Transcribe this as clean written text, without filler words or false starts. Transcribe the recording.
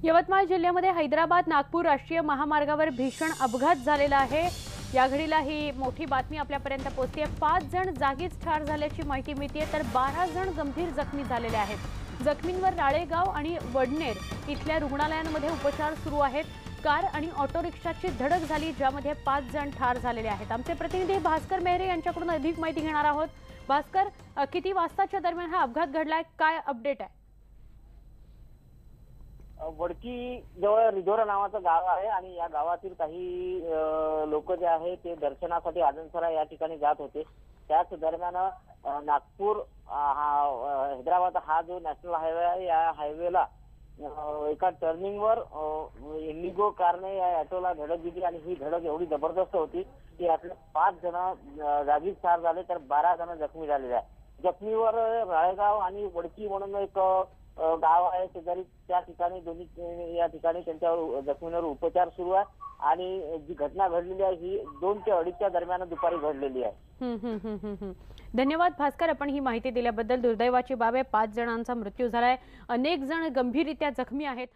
यवतमाळ जिल्ह्यामध्ये हैदराबाद नागपूर राष्ट्रीय महामार्गावर भीषण अपघात झालेला आहे। या घडीला ही मोठी बातमी आपल्यापर्यंत पोहोचते आहे। 5 जण जागीच ठार झाल्याची माहिती मिळते, तर 12 जण गंभीर जखमी झालेले आहेत। जखमींवर राळेगाव आणि वडनेर इथल्या रुग्णालयांमध्ये उपचार सुरू आहेत। कार आणि ऑटो रिक्षाची धडक झाली, ज्यामध्ये 5 जण ठार झालेले आहेत। आमचे प्रतिनिधी भास्कर मेहरे यांच्याकडून अधिक माहिती घेणार आहोत। भास्कर, किती वाजताच्या दरम्यान हा अपघात घडलाय, काय अपडेट आहे? वडकी जवळ रिधोरा नावाचं गाव आहे आणि या गावातील काही लोक जे आहे ते दर्शनासाठी आदनसरा या ठिकाणी जात होते। त्याच दरम्यान नागपूर हैदराबाद हा जो नॅशनल हायवे आहे, या हायवेला एका टर्निंगवर इंडिगो कारने या ऑटोला धडक दिली आणि ही धडक एवढी जबरदस्त होती की यातले 5 जण जागीच ठार झाले, तर 12 जण जखमी झालेले आहेत। जखमीवर राळेगाव आणि वडकी म्हणून एक गाव आहे शेजारी, त्या ठिकाणी दोन्ही या ठिकाणी त्यांच्यावर जखमींवर उपचार सुरू आहे। आणि जी घटना घडलेली आहे ही 2 ते 2:30च्या दरम्यान दुपारी घडलेली आहे। धन्यवाद भास्कर, आपण ही माहिती दिल्याबद्दल। दुर्दैवाची बाब आहे, 5 जणांचा मृत्यू झालाय, अनेक जण गंभीररित्या जखमी आहेत।